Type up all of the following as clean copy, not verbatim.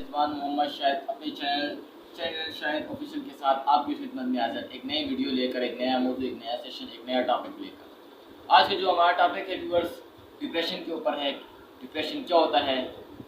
رضوان محمد شاہد اپنے چینل شاہد آفیشیل کے ساتھ آپ کی خدمت میں حاضر ایک نئی ویڈیو لے کر، ایک نیا موضوع، ایک نیا سیشن، ایک نیا ٹاپک لے کر۔ آج کا جو ہمارا ٹاپک ہے ویورز، ڈپریشن کے اوپر ہے۔ ڈپریشن کیا ہوتا ہے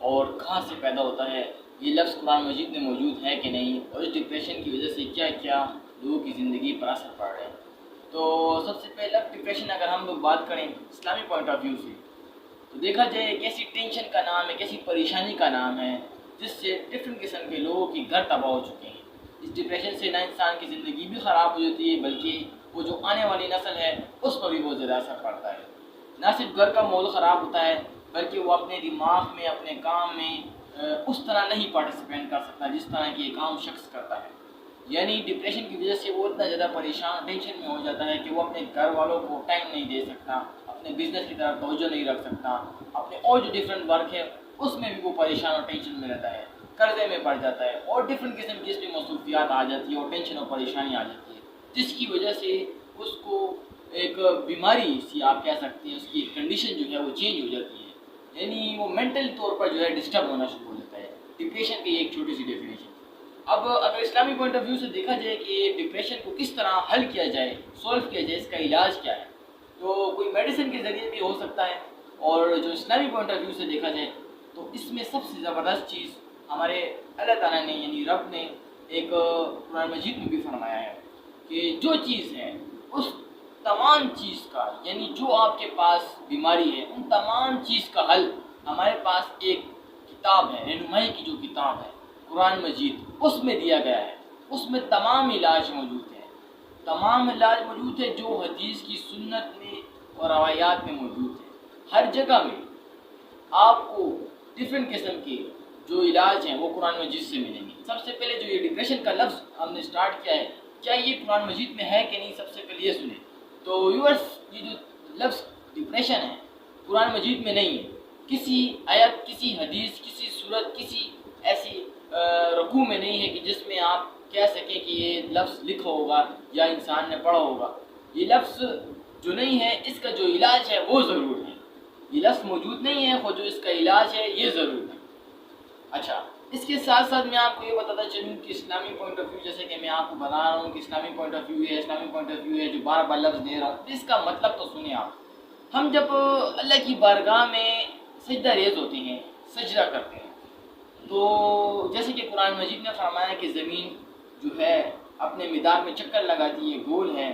اور کہاں سے پیدا ہوتا ہے، یہ لفظ قرآن مجید میں موجود ہے کہ نہیں، اور اس ڈپریشن کی وجہ سے کیا کیا لوگوں کی زندگی پر اثر پڑ رہا ہے۔ تو سب سے پہلے ڈپریشن اگر ہم لوگ بات کریں اسلامی پوائنٹ آف ویو سے، تو دیکھا جائے ایک ایسی ٹینشن کا نام ہے، ایک ایسی پریشانی کا نام ہے جس سے ڈفرینٹ قسم کے لوگوں کی گھر تباہ ہو چکے ہیں۔ اس ڈپریشن سے نہ انسان کی زندگی بھی خراب ہو جاتی ہے، بلکہ وہ جو آنے والی نسل ہے اس پر بھی بہت زیادہ اثر پڑتا ہے۔ نہ صرف گھر کا ماحول خراب ہوتا ہے، بلکہ وہ اپنے دماغ میں، اپنے کام میں اس طرح نہیں پارٹیسپینٹ کر سکتا جس طرح کہ ایک عام شخص کرتا ہے۔ یعنی ڈپریشن کی وجہ سے وہ اتنا زیادہ پریشان، ٹینشن میں ہو جاتا ہے کہ وہ اپنے گھر والوں کو ٹائم نہیں دے سکتا، اپنے بزنس کی طرف توجہ نہیں رکھ سکتا، اپنے اور جو ڈفرینٹ ورک ہے اس میں بھی وہ پریشان اور ٹینشن میں رہتا ہے، قرضے میں پڑ جاتا ہے، اور ڈفرینٹ قسم کی اس میں مصروفیات آ جاتی ہے اور ٹینشن اور پریشانی آ جاتی ہے، جس کی وجہ سے اس کو ایک بیماری سی آپ کہہ سکتے ہیں، اس کی کنڈیشن جو ہے وہ چینج ہو جاتی ہے، یعنی وہ مینٹل طور پر جو ہے ڈسٹرب ہونا شروع ہو جاتا ہے۔ ڈپریشن کی ایک چھوٹی سی ڈیفینیشن۔ اب اگر اسلامی پوائنٹ آف ویو سے دیکھا جائے کہ ڈپریشن کو کس طرح حل کیا جائے، سولو کیا جائے، اس کا علاج کیا ہے، تو کوئی میڈیسن کے ذریعے بھی ہو سکتا ہے، اور جو اسلامی پوائنٹ آف ویو سے دیکھا جائے تو اس میں سب سے زبردست چیز ہمارے اللہ تعالیٰ نے یعنی رب نے ایک قرآن مجید میں بھی فرمایا ہے کہ جو چیز ہے اس تمام چیز کا، یعنی جو آپ کے پاس بیماری ہے ان تمام چیز کا حل ہمارے پاس ایک کتاب ہے، رہنمائی کی جو کتاب ہے قرآن مجید، اس میں دیا گیا ہے۔ اس میں تمام علاج موجود ہے، تمام علاج موجود ہے جو حدیث کی سنت میں اور روایات میں موجود ہے۔ ہر جگہ میں آپ کو ڈفرینٹ قسم کے جو علاج ہیں وہ قرآن مجید سے ملیں گے۔ سب سے پہلے جو یہ ڈپریشن کا لفظ ہم نے اسٹارٹ کیا ہے، کیا یہ قرآن مجید میں ہے کہ نہیں، سب سے پہلے یہ سنیں۔ تو ویورز، یہ جو لفظ ڈپریشن ہے قرآن مجید میں نہیں ہے، کسی آیت، کسی حدیث، کسی صورت، کسی ایسی رکوع میں نہیں ہے کہ جس میں آپ کہہ سکیں کہ یہ لفظ لکھا ہوگا یا انسان نے پڑھا ہوگا۔ یہ لفظ جو نہیں ہے، اس کا جو علاج ہے وہ ضرور ہے۔ یہ لفظ موجود نہیں ہے، وہ جو اس کا علاج ہے یہ ضرور ہے۔ اچھا، اس کے ساتھ ساتھ میں آپ کو یہ بتاتا چلوں کہ اسلامی پوائنٹ آف ویو، جیسے کہ میں آپ کو بتا رہا ہوں کہ اسلامی پوائنٹ آف ویو ہے، اسلامی پوائنٹ آف ویو ہے، جو بار بار لفظ دے رہا ہوں، اس کا مطلب تو سنیں آپ۔ ہم جب اللہ کی بارگاہ میں سجدہ ریز ہوتے ہیں، سجدہ کرتے ہیں، تو جیسے کہ قرآن مجید نے فرمایا کہ زمین جو ہے اپنے مدار میں چکر لگاتی ہے، گول ہے،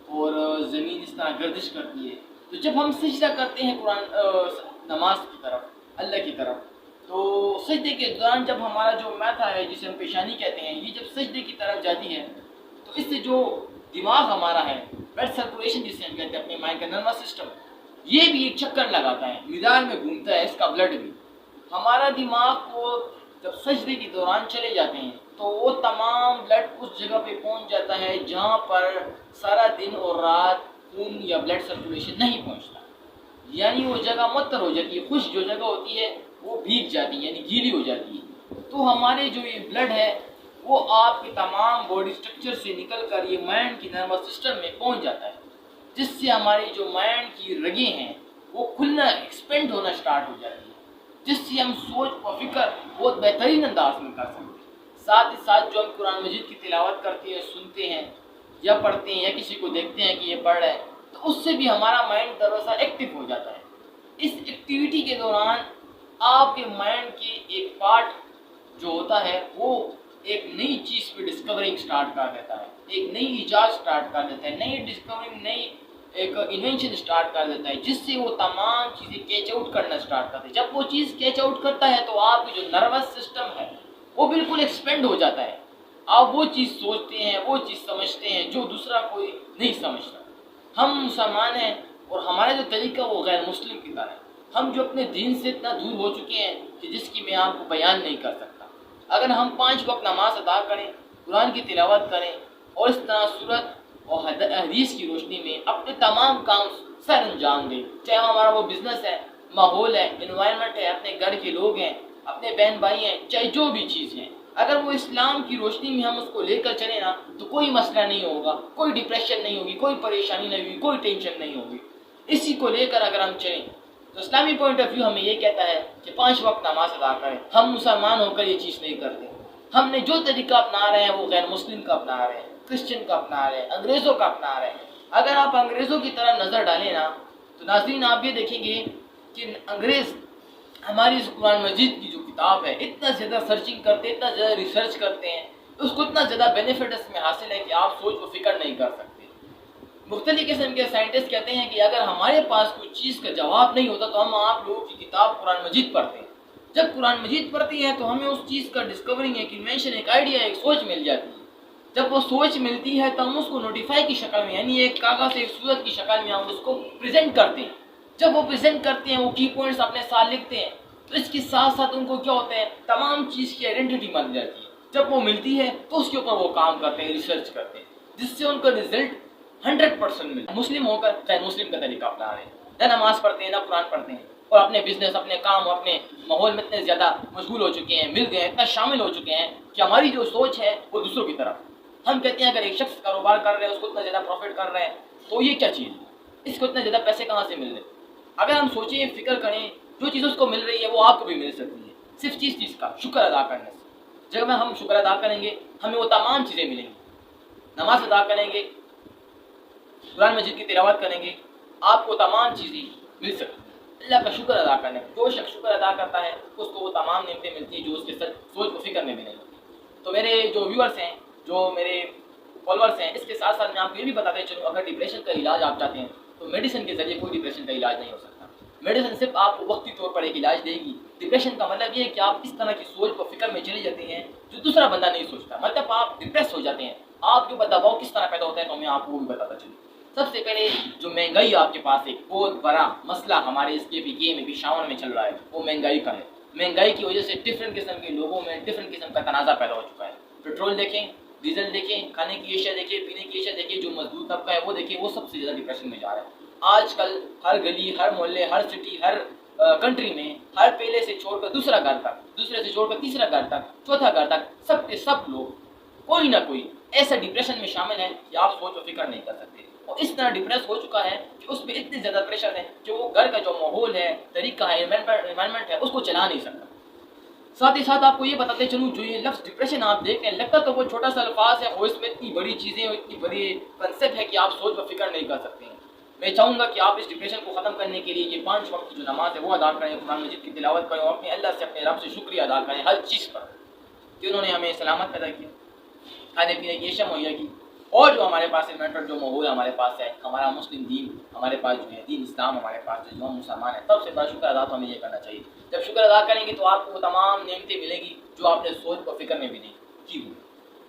اور زمین اس طرح گردش کرتی ہے۔ تو جب ہم سجدہ کرتے ہیں قرآن نماز کی طرف، اللہ کی طرف، تو سجدے کے دوران جب ہمارا جو میتھا ہے جسے ہم پیشانی کہتے ہیں، یہ جب سجدے کی طرف جاتی ہے تو اس سے جو دماغ ہمارا ہے، بلڈ سرکولیشن جسے ہم کہتے ہیں، اپنے مائنڈ کا نروس سسٹم، یہ بھی ایک چکر لگاتا ہے، مدار میں گھومتا ہے اس کا بلڈ بھی۔ ہمارا دماغ کو جب سجدے کے دوران چلے جاتے ہیں تو وہ تمام بلڈ اس جگہ پہ پہنچ جاتا ہے جہاں پر سارا دن اور رات خون یا بلڈ سرکولیشن نہیں پہنچتا، یعنی وہ جگہ معطر ہو جاتی ہے، خشک جو جگہ ہوتی ہے وہ بھیگ جاتی ہے، یعنی گیلی ہو جاتی ہے۔ تو ہمارے جو یہ بلڈ ہے وہ آپ کے تمام باڈی سٹرکچر سے نکل کر یہ مائنڈ کی نروس سسٹم میں پہنچ جاتا ہے، جس سے ہماری جو مائنڈ کی رگیں ہیں وہ کھلنا، ایکسپینڈ ہونا سٹارٹ ہو جاتی ہے، جس سے ہم سوچ و فکر بہت بہترین انداز میں کر سکتے ہیں۔ ساتھ ہی ساتھ جو ہم قرآن مجید کی تلاوت کرتے ہیں، سنتے ہیں یا پڑھتے ہیں یا کسی کو دیکھتے ہیں کہ یہ پڑھ رہا ہے، تو اس سے بھی ہمارا مائنڈ دراصل ایکٹیو ہو جاتا ہے۔ اس ایکٹیویٹی کے دوران آپ کے مائنڈ کی ایک پارٹ جو ہوتا ہے وہ ایک نئی چیز پہ ڈسکورنگ سٹارٹ کر دیتا ہے، ایک نئی ایجاد سٹارٹ کر دیتا ہے، نئی ڈسکورنگ، نئی ایک انوینشن سٹارٹ کر دیتا ہے، جس سے وہ تمام چیزیں کیچ آؤٹ کرنا سٹارٹ کرتے ہیں۔ جب وہ چیز کیچ آؤٹ کرتا ہے تو آپ کی جو نروس سسٹم ہے وہ بالکل ایکسپینڈ ہو جاتا ہے، آپ وہ چیز سوچتے ہیں، وہ چیز سمجھتے ہیں جو دوسرا کوئی نہیں سمجھتا۔ ہم مسلمان ہیں اور ہمارا جو طریقہ وہ غیر مسلم کی طرح ہے، ہم جو اپنے دین سے اتنا دور ہو چکے ہیں کہ جس کی میں آپ کو بیان نہیں کر سکتا۔ اگر ہم 5 وقت نماز ادا کریں، قرآن کی تلاوت کریں اور اس طرح صورت اور حدیث کی روشنی میں اپنے تمام کام سر انجام دیں، چاہے ہمارا وہ بزنس ہے، ماحول ہے، انوائرمنٹ ہے، اپنے گھر کے لوگ ہیں، اپنے بہن بھائی ہیں، چاہے جو بھی چیز ہیں، اگر وہ اسلام کی روشنی میں ہم اس کو لے کر چلیں نا تو کوئی مسئلہ نہیں ہوگا، کوئی ڈپریشن نہیں ہوگی، کوئی پریشانی نہیں ہوگی، کوئی ٹینشن نہیں ہوگی۔ اسی کو لے کر اگر ہم چلیں تو اسلامی پوائنٹ آف ویو ہمیں یہ کہتا ہے کہ 5 وقت نماز ادا کریں. ہم مسلمان ہو کر یہ چیز نہیں کرتے. ہم نے جو طریقہ اپنا رہے ہیں وہ غیر مسلم کا اپنا رہے ہیں, کرسچن کا اپنا رہے ہیں, انگریزوں کا اپنا رہے ہیں. اگر آپ انگریزوں کی طرح نظر ڈالیں نا تو ناظرین آپ یہ دیکھیں گے کہ انگریز ہماری اس قرآن مجید کی جو کتاب ہے اتنا زیادہ سرچنگ کرتے ہیں, اتنا زیادہ ریسرچ کرتے ہیں, اس کو اتنا زیادہ بینیفٹ اس میں حاصل ہے کہ آپ سوچ و فکر نہیں کر سکتے. مختلف قسم کے سائنٹسٹ کہتے ہیں کہ اگر ہمارے پاس کوئی چیز کا جواب نہیں ہوتا تو ہم آپ لوگوں کی کتاب قرآن مجید پڑھتے ہیں. جب قرآن مجید پڑھتی ہے تو ہمیں اس چیز کا ڈسکورنگ, ایک انوینشن, ایک آئیڈیا, ایک سوچ مل جاتی ہے. جب وہ سوچ ملتی ہے تو ہم اس کو نوٹیفائی کی شکل میں, یعنی ایک کاغذ, ایک صورت کی شکل میں ہم اس کو پریزنٹ کرتے ہیں. جب وہ پریزنٹ کرتے ہیں, وہ کی پوائنٹس اپنے ساتھ لکھتے ہیں, تو اس کے ساتھ ساتھ ان کو کیا ہوتا ہے, تمام چیز کی آئیڈینٹی مل جاتی ہے. جب وہ ملتی ہے تو اس کے اوپر وہ کام کرتے ہیں, ریسرچ کرتے ہیں, جس سے ان کا رزلٹ 100% ملتا ہے. مسلم ہو کر غیر مسلم کا طریقہ اپنا رہے ہیں, نہ نماز پڑھتے ہیں نہ قرآن پڑھتے ہیں, اور اپنے بزنس, اپنے کام, اپنے ماحول میں اتنے زیادہ مشغول ہو چکے ہیں, مل گئے ہیں, اتنا شامل ہو چکے ہیں کہ ہماری جو سوچ ہے وہ دوسروں کی طرف. ہم کہتے ہیں اگر ایک شخص کاروبار کر رہے ہیں, اس کو اتنا زیادہ پروفٹ کر رہے ہیں, تو یہ کیا چیز ہے, اس کو اتنے زیادہ پیسے کہاں سے مل رہے ہیں. اگر ہم سوچیں, فکر کریں, جو چیز اس کو مل رہی ہے وہ آپ کو بھی مل سکتی ہے, صرف چیز کا شکر ادا کرنے سے. جب ہم شکر ادا کریں گے ہمیں وہ تمام چیزیں ملیں گی. نماز ادا کریں گے, قرآن مجید کی تلاوت کریں گے, آپ کو تمام چیزیں مل سکتی ہیں. اللہ کا شکر ادا کرنے, جو شخص شکر ادا کرتا ہے اس کو وہ تمام نعمتیں ملتی ہیں جو اس کے سوچ و فکر میں بھی نہیں ہوتی. تو میرے جو ویورس ہیں, جو میرے فالوورس ہیں, اس کے ساتھ ساتھ میں آپ کو یہ بھی بتاتے چلوں, اگر ڈپریشن کا علاج آپ چاہتے ہیں تو میڈیسن کے ذریعے کوئی ڈپریشن کا علاج نہیں ہو سکتا. میڈیسن صرف آپ کو وقتی طور پر ایک علاج دے گی. ڈپریشن کا مطلب یہ ہے کہ آپ اس طرح کی سوچ و فکر میں چلے جاتے ہیں جو دوسرا بندہ نہیں سوچتا, مطلب آپ ڈپریس ہو جاتے ہیں. آپ کے اوپر دباؤ کس طرح پیدا ہوتا ہے تو میں آپ کو وہ بھی بتاتا چلوں. سب سے پہلے جو مہنگائی آپ کے پاس ایک بہت بڑا مسئلہ ہمارے اس کے بھی میں پشاور میں چل رہا ہے, وہ مہنگائی کا ہے. مہنگائی کی وجہ سے ڈفرینٹ قسم کے لوگوں میں ڈفرینٹ قسم کا تنازع پیدا ہو چکا ہے. پیٹرول دیکھیں, ڈیزل دیکھیں, کھانے کی اشیاء دیکھیں, پینے کی اشیاء دیکھیں, جو مزدور طبقہ ہے وہ دیکھیں, وہ سب سے زیادہ ڈپریشن میں جا رہا ہے. آج کل ہر گلی, ہر محلے, ہر سٹی, ہر کنٹری میں ہر پہلے سے چھوڑ کر دوسرا گھر تک, دوسرے سے چھوڑ کر تیسرا گھر تک, چوتھا گھر تک, سب کے سب لوگ کوئی نہ کوئی ایسا ڈپریشن میں شامل ہے کہ آپ سوچ و فکر نہیں کر سکتے. اور اس طرح ڈپریس ہو چکا ہے کہ اس پہ اتنے زیادہ پریشر ہے کہ وہ گھر کا جو ماحول ہے, طریقہ ہے, انوائرمنٹ ہے, اس کو چلا نہیں سکتا. ساتھ ہی ساتھ آپ کو یہ بتاتے چلوں, جو یہ لفظ ڈپریشن آپ دیکھ رہے ہیں, لگتا تو وہ چھوٹا سا الفاظ ہے, وہ اس میں اتنی بڑی چیزیں, اتنی بڑی کنسیپٹ ہے کہ آپ سوچ و فکر نہیں کر سکتے ہیں. میں چاہوں گا کہ آپ اس ڈپریشن کو ختم کرنے کے لیے یہ 5 وقت کی جو نماز ہے وہ ادا کریں, قرآن مجید کی تلاوت کریں, اور اپنے اللہ سے, اپنے رب سے شکریہ ادا کریں ہر چیز پر کہ انہوں نے ہمیں سلامت پیدا کیا, کھانے پینے کی اشیاء مہیا کی, اور جو ہمارے پاس انوائرمنٹ, جو ماحول ہمارے پاس ہے, ہمارا مسلم دین ہمارے پاس جو ہے, دین اسلام ہمارے پاس ہے, جو ہم مسلمان ہیں, سب سے بڑا شکر ادا تو ہمیں یہ کرنا چاہیے. جب شکر ادا کریں گے تو آپ کو وہ تمام نعمتیں ملیں گی جو آپ نے سوچ و فکر میں بھی نہیں کی ہوئی.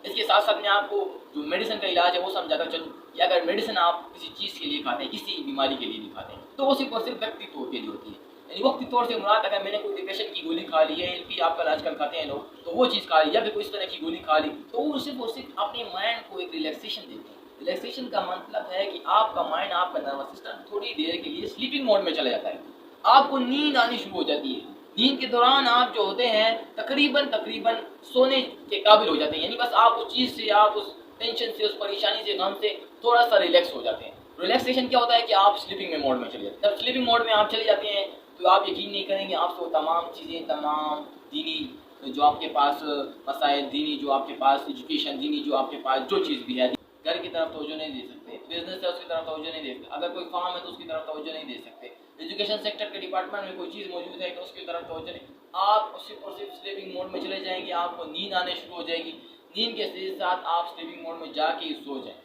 اس کے ساتھ ساتھ میں آپ کو جو میڈیسن کا علاج ہے وہ سمجھاتا چلوں کہ اگر میڈیسن آپ کسی چیز کے لیے کھاتے ہیں, کسی بیماری کے لیے بھی کھاتے ہیں, تو وہ صرف اور صرف وقتی طور کے لیے ہوتی ہے. یعنی وقتی طور سے مراد, اگر میں نے کوئی ڈپریشن کی گولی کھا لی ہے, LP آپ کا آج کل کھاتے ہیں لوگ, تو وہ چیز کھا لی, یا پھر کوئی اس طرح کی گولی کھا لی, تو وہ صرف اور صرف اپنے مائنڈ کو ایک ریلیکسیشن دیتے ہیں. ریلیکسیشن کا مطلب ہے کہ آپ کا مائنڈ, آپ کا نروس سسٹم تھوڑی دیر کے لیے سلیپنگ موڈ میں چلا جاتا ہے. آپ کو نیند آنی شروع ہو جاتی ہے. نیند کے دوران آپ جو ہوتے ہیں تقریباً سونے کے قابل ہو جاتے ہیں. یعنی بس آپ اس چیز سے, آپ اس ٹینشن سے, اس پریشانی سے, غم سے تھوڑا سا ریلیکس ہو جاتے ہیں. ریلیکسیشن کیا ہوتا ہے کہ آپ سلیپنگ میں موڈ میں چلے جاتے ہیں. جب سلیپنگ موڈ میں آپ چلے جاتے ہیں تو آپ یقین نہیں کریں گے, آپ کو تمام چیزیں, تمام دینی جو آپ کے پاس مسائل, دینی جو آپ کے پاس ایجوکیشن, دینی جو آپ کے پاس جو چیز بھی ہے, گھر کی طرف توجہ نہیں دے سکتے, بزنس ہے اس کی طرف توجہ نہیں دے سکتے, اگر کوئی فارم ہے تو اس کی طرف توجہ نہیں دے سکتے, ایجوکیشن سیکٹر کے ڈپارٹمنٹ میں کوئی چیز موجود ہے تو اس کی طرف توجہ نہیں. آپ صرف اور صرف سلیپنگ موڈ میں چلے جائیں گے, آپ کو نیند آنے شروع ہو جائے گی. نیند کے ساتھ آپ سلیپنگ موڈ میں جا کے سو جائیں.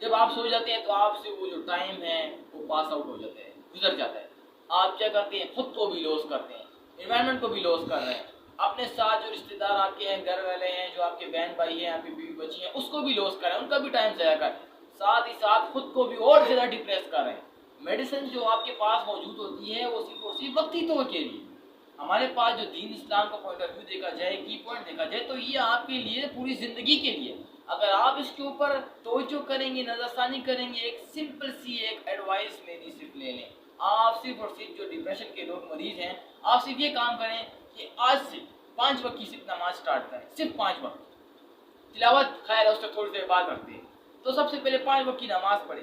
جب آپ سو جاتے ہیں تو آپ سے وہ جو ٹائم ہے وہ پاس آؤٹ ہو جاتا ہے, گزر جاتا ہے. آپ کیا کرتے ہیں, خود کو بھی لوس کرتے ہیں, انوائرمنٹ کو بھی لوس کر رہے ہیں, اپنے ساتھ جو رشتہ دار آپ کے ہیں, گھر والے ہیں, جو آپ کے بہن بھائی ہیں, آپ کی بیوی بچی ہیں, اس کو بھی لوس کر رہے ہیں, ان کا بھی ٹائم ضائع کر رہے ہیں. ساتھ ہی ساتھ خود کو بھی اور زیادہ ڈپریس کر رہے ہیں. میڈیسن جو آپ کے پاس موجود ہوتی ہے وہ صرف اور صرف وقتی طور کے لیے. ہمارے پاس جو دین اسلام کا پوائنٹ آف ویو دیکھا جائے, کی پوائنٹ دیکھا جائے, تو یہ آپ کے لیے پوری زندگی کے لیے. اگر آپ اس کے اوپر توجہ کریں گے, نظر ثانی کریں گے, ایک سمپل سی ایک ایڈوائس میری صرف لے لیں. آپ صرف اور صرف جو ڈپریشن کے لوگ مریض ہیں, آپ صرف یہ کام کریں کہ آج سے 5 وقت کی صرف نماز سٹارٹ کریں, صرف 5 وقت. تلاوت خیر ہے, اس سے تھوڑی دیر بعد رکھتے ہیں, تو سب سے پہلے 5 وقت کی نماز پڑھیں.